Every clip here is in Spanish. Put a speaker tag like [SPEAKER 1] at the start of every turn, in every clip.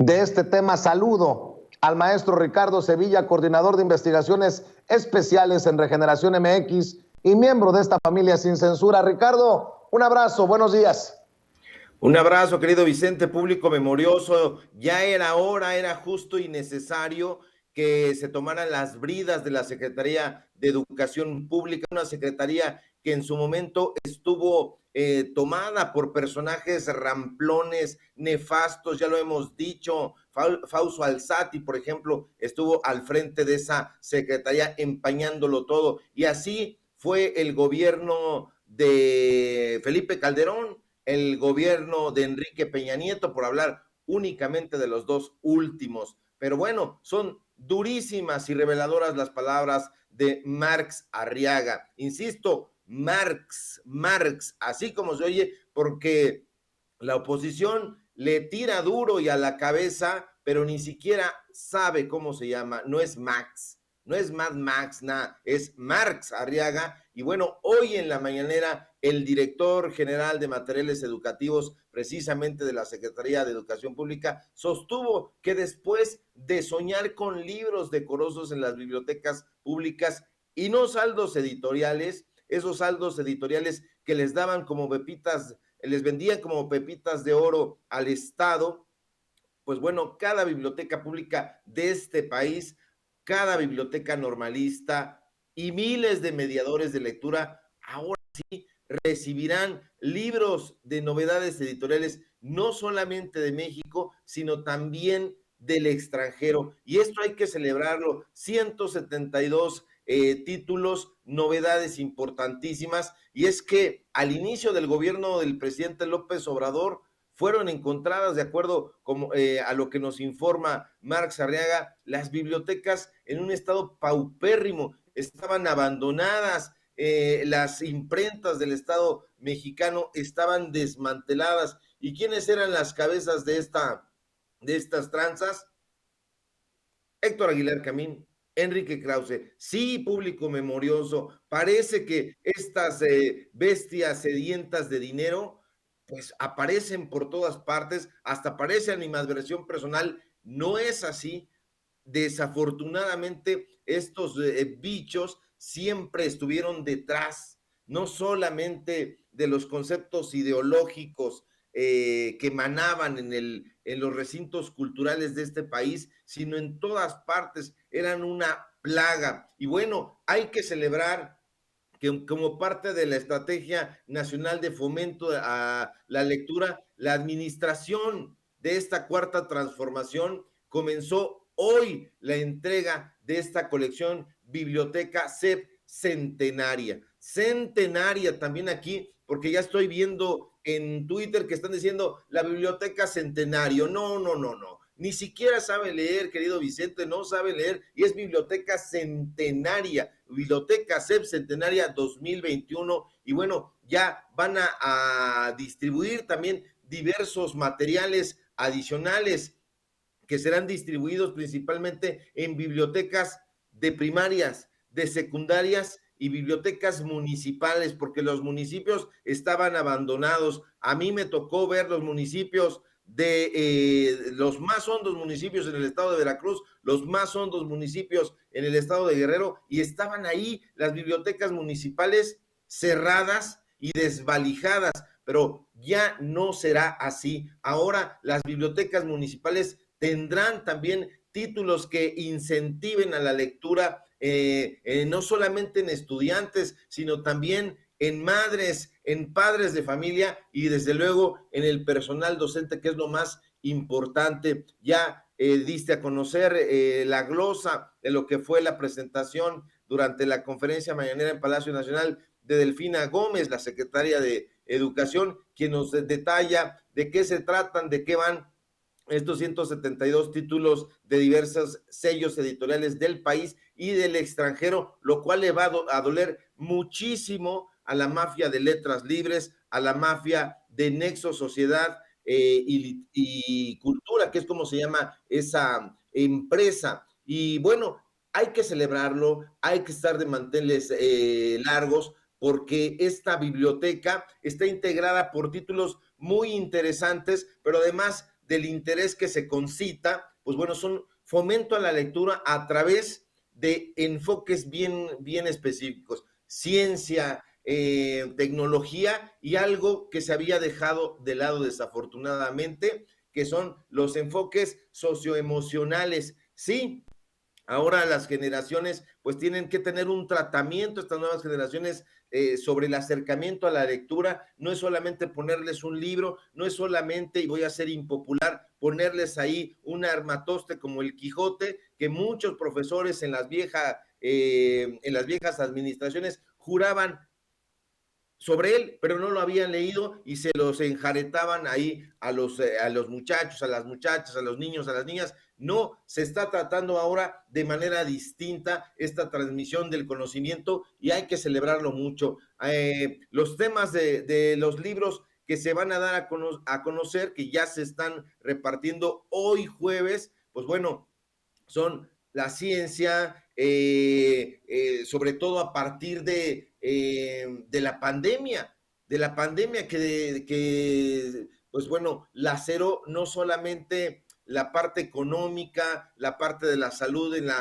[SPEAKER 1] de este tema. Saludo al maestro Ricardo Sevilla, coordinador de investigaciones especiales en Regeneración MX y miembro de esta familia Sin Censura. Ricardo, un abrazo, buenos días.
[SPEAKER 2] Un abrazo, querido Vicente, público memorioso. Ya era hora, era justo y necesario que se tomaran las bridas de la Secretaría de Educación Pública, una secretaría que en su momento estuvo tomada por personajes ramplones, nefastos, ya lo hemos dicho. Fausto Alzati, por ejemplo, estuvo al frente de esa secretaría empañándolo todo. Y así fue el gobierno de Felipe Calderón, el gobierno de Enrique Peña Nieto, por hablar únicamente de los dos últimos. Pero bueno, son durísimas y reveladoras las palabras de Marx Arriaga. Insisto, Marx, así como se oye, porque la oposición le tira duro y a la cabeza, pero ni siquiera sabe cómo se llama. No es Max, no es Mad Max, nada, es Marx Arriaga. Y bueno, hoy en la mañanera, el director general de materiales educativos, precisamente de la Secretaría de Educación Pública, sostuvo que después de soñar con libros decorosos en las bibliotecas públicas y no saldos editoriales, esos saldos editoriales que les daban como pepitas, les vendían como pepitas de oro al Estado, pues bueno, cada biblioteca pública de este país, cada biblioteca normalista y miles de mediadores de lectura ahora sí recibirán libros de novedades editoriales, no solamente de México, sino también del extranjero. Y esto hay que celebrarlo. 172 títulos, novedades importantísimas. Y es que al inicio del gobierno del presidente López Obrador, fueron encontradas, de acuerdo a lo que nos informa Marx Arriaga, las bibliotecas en un estado paupérrimo, estaban abandonadas, las imprentas del Estado mexicano estaban desmanteladas. ¿Y quiénes eran las cabezas de estas tranzas? Héctor Aguilar Camín, Enrique Krause. Sí, público memorioso, parece que estas bestias sedientas de dinero pues aparecen por todas partes, hasta aparece animadversión personal. No es así. Desafortunadamente, estos bichos siempre estuvieron detrás, no solamente de los conceptos ideológicos que emanaban en los recintos culturales de este país, sino en todas partes, eran una plaga. Y bueno, hay que celebrar que como parte de la Estrategia Nacional de Fomento a la Lectura, la administración de esta cuarta transformación comenzó hoy la entrega de esta colección Biblioteca CEP Centenaria. Centenaria también aquí, porque ya estoy viendo en Twitter que están diciendo la Biblioteca Centenario. No, no, no, no. Ni siquiera sabe leer, querido Vicente, no sabe leer, y es Biblioteca Centenaria, Biblioteca CEP Centenaria 2021, y bueno, ya van a distribuir también diversos materiales adicionales que serán distribuidos principalmente en bibliotecas de primarias, de secundarias y bibliotecas municipales, porque los municipios estaban abandonados. A mí me tocó ver los municipios de los más hondos municipios en el estado de Veracruz, los más hondos municipios en el estado de Guerrero, y estaban ahí las bibliotecas municipales cerradas y desvalijadas, pero ya no será así. Ahora las bibliotecas municipales tendrán también títulos que incentiven a la lectura, no solamente en estudiantes, sino también en madres, en padres de familia y desde luego en el personal docente, que es lo más importante. Ya diste a conocer la glosa de lo que fue la presentación durante la conferencia mañanera en Palacio Nacional de Delfina Gómez, la secretaria de Educación, quien nos detalla de qué se tratan, de qué van estos 172 títulos de diversos sellos editoriales del país y del extranjero, lo cual le va a doler muchísimo a la mafia de Letras Libres, a la mafia de Nexo Sociedad y Cultura, que es como se llama esa empresa. Y bueno, hay que celebrarlo, hay que estar de manteles largos, porque esta biblioteca está integrada por títulos muy interesantes, pero además del interés que se concita, pues bueno, son fomento a la lectura a través de enfoques bien específicos, ciencia, tecnología y algo que se había dejado de lado desafortunadamente, que son los enfoques socioemocionales. Sí, ahora las generaciones pues tienen que tener un tratamiento, estas nuevas generaciones, sobre el acercamiento a la lectura. No es solamente ponerles un libro, no es solamente, y voy a ser impopular, ponerles ahí un armatoste como el Quijote, que muchos profesores en las viejas administraciones juraban sobre él, pero no lo habían leído y se los enjaretaban ahí a los muchachos, a las muchachas, a los niños, a las niñas. No, se está tratando ahora de manera distinta esta transmisión del conocimiento y hay que celebrarlo mucho. Los temas de los libros que se van a dar a conocer, que ya se están repartiendo hoy jueves, pues bueno, son la ciencia, sobre todo a partir de la pandemia pues bueno, laceró no solamente la parte económica, la parte de la salud en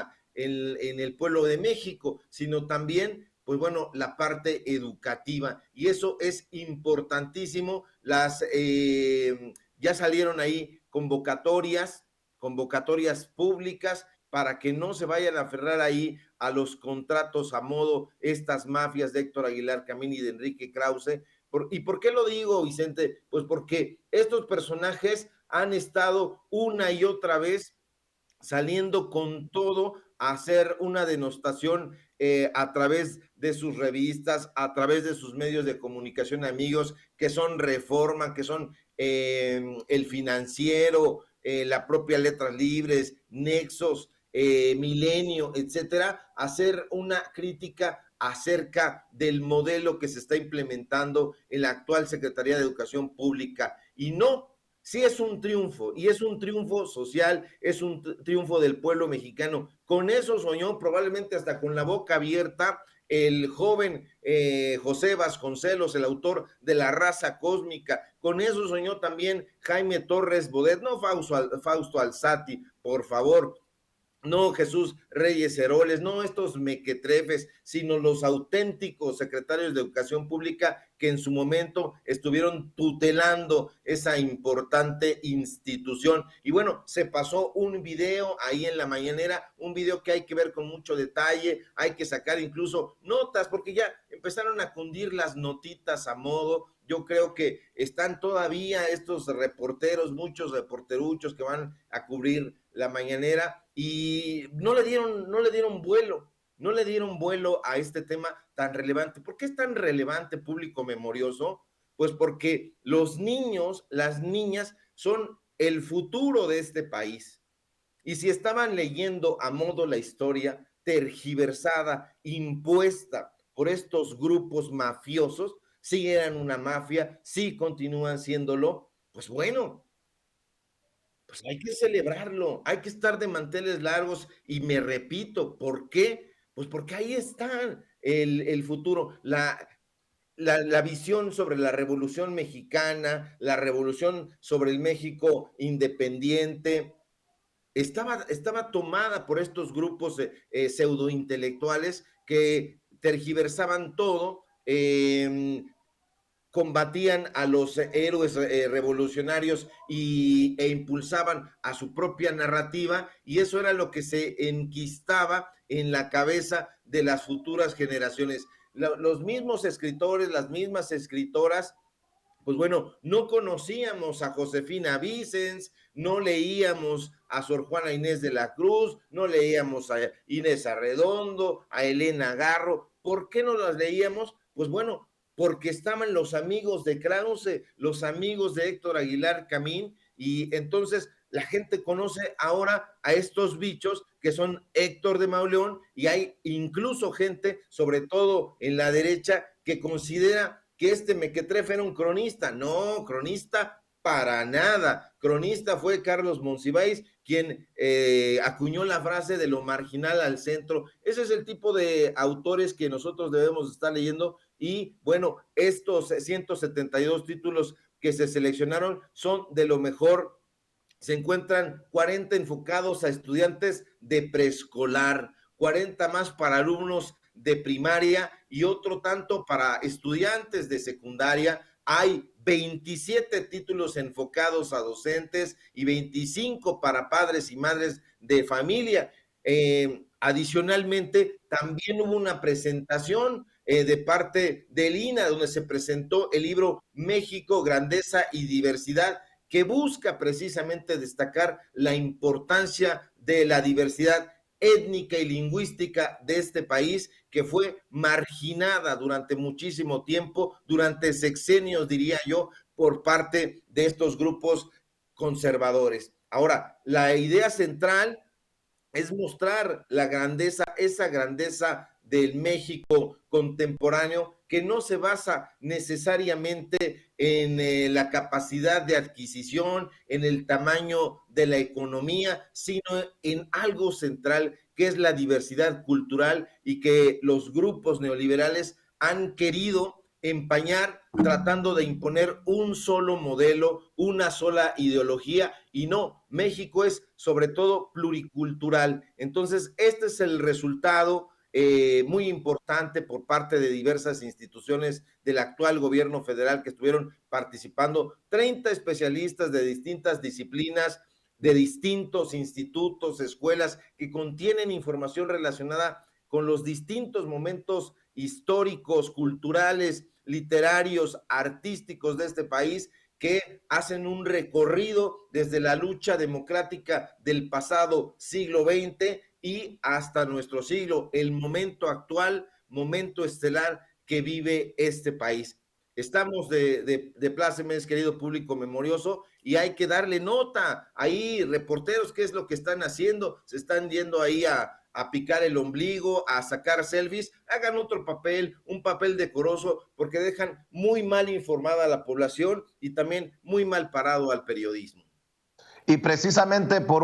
[SPEAKER 2] el pueblo de México, sino también, pues bueno, la parte educativa. Y eso es importantísimo. Ya salieron ahí convocatorias públicas para que no se vayan a aferrar ahí a los contratos a modo estas mafias de Héctor Aguilar Camín y de Enrique Krause. ¿Y por qué lo digo, Vicente? Pues porque estos personajes han estado una y otra vez saliendo con todo a hacer una denostación, a través de sus revistas, a través de sus medios de comunicación amigos, que son Reforma, que son El Financiero, la propia Letras Libres, Nexos, Milenio, etcétera, hacer una crítica acerca del modelo que se está implementando en la actual Secretaría de Educación Pública. Y no, sí es un triunfo, y es un triunfo social, es un triunfo del pueblo mexicano. Con eso soñó, probablemente hasta con la boca abierta, el joven José Vasconcelos, el autor de La Raza Cósmica. Con eso soñó también Jaime Torres Bodet, no Fausto Alzati, por favor. No Jesús Reyes Heroles, no estos mequetrefes, sino los auténticos secretarios de Educación Pública que en su momento estuvieron tutelando esa importante institución. Y bueno, se pasó un video ahí en la mañanera, un video que hay que ver con mucho detalle, hay que sacar incluso notas, porque ya empezaron a cundir las notitas a modo. Yo creo que están todavía estos reporteros, muchos reporteruchos que van a cubrir la mañanera y no le dieron vuelo a este tema tan relevante. ¿Por qué es tan relevante, público memorioso? Pues porque los niños, las niñas son el futuro de este país. Y si estaban leyendo a modo la historia tergiversada, impuesta por estos grupos mafiosos, sí eran una mafia, sí continúan siéndolo, pues bueno, pues hay que celebrarlo, hay que estar de manteles largos y me repito, ¿por qué? Pues porque ahí está el futuro, la visión sobre la revolución mexicana, la revolución sobre el México independiente, estaba tomada por estos grupos pseudointelectuales que tergiversaban todo, combatían a los héroes revolucionarios e impulsaban a su propia narrativa, y eso era lo que se enquistaba en la cabeza de las futuras generaciones. Los mismos escritores, las mismas escritoras, pues bueno, no conocíamos a Josefina Vicens, no leíamos a Sor Juana Inés de la Cruz, no leíamos a Inés Arredondo, a Elena Garro. ¿Por qué no las leíamos? Pues bueno, porque estaban los amigos de Krause, los amigos de Héctor Aguilar Camín, y entonces la gente conoce ahora a estos bichos que son Héctor de Mauleón, y hay incluso gente, sobre todo en la derecha, que considera que este mequetrefe era un cronista. No, cronista para nada. Cronista fue Carlos Monsiváis, quien acuñó la frase de lo marginal al centro. Ese es el tipo de autores que nosotros debemos estar leyendo. Y bueno, estos 172 títulos que se seleccionaron son de lo mejor se encuentran 40 enfocados a estudiantes de preescolar, 40 más para alumnos de primaria y otro tanto para estudiantes de secundaria. Hay 27 títulos enfocados a docentes y 25 para padres y madres de familia. Adicionalmente, también hubo una presentación de parte del INA, donde se presentó el libro México, Grandeza y Diversidad, que busca precisamente destacar la importancia de la diversidad étnica y lingüística de este país, que fue marginada durante muchísimo tiempo, durante sexenios, diría yo, por parte de estos grupos conservadores. Ahora, la idea central es mostrar la grandeza, esa grandeza del México contemporáneo, que no se basa necesariamente en la capacidad de adquisición, en el tamaño de la economía, sino en algo central, que es la diversidad cultural, y que los grupos neoliberales han querido empañar tratando de imponer un solo modelo, una sola ideología, y no, México es sobre todo pluricultural. Entonces, este es el resultado muy importante por parte de diversas instituciones del actual gobierno federal que estuvieron participando, 30 especialistas de distintas disciplinas, de distintos institutos, escuelas, que contienen información relacionada con los distintos momentos históricos, culturales, literarios, artísticos de este país, que hacen un recorrido desde la lucha democrática del pasado siglo XX y hasta nuestro siglo, el momento actual, momento estelar que vive este país. Estamos de plácemes, querido público memorioso, y hay que darle nota. Ahí, reporteros, ¿qué es lo que están haciendo? Se están yendo ahí a picar el ombligo, a sacar selfies. Hagan otro papel, un papel decoroso, porque dejan muy mal informada a la población y también muy mal parado al periodismo.
[SPEAKER 1] Y precisamente por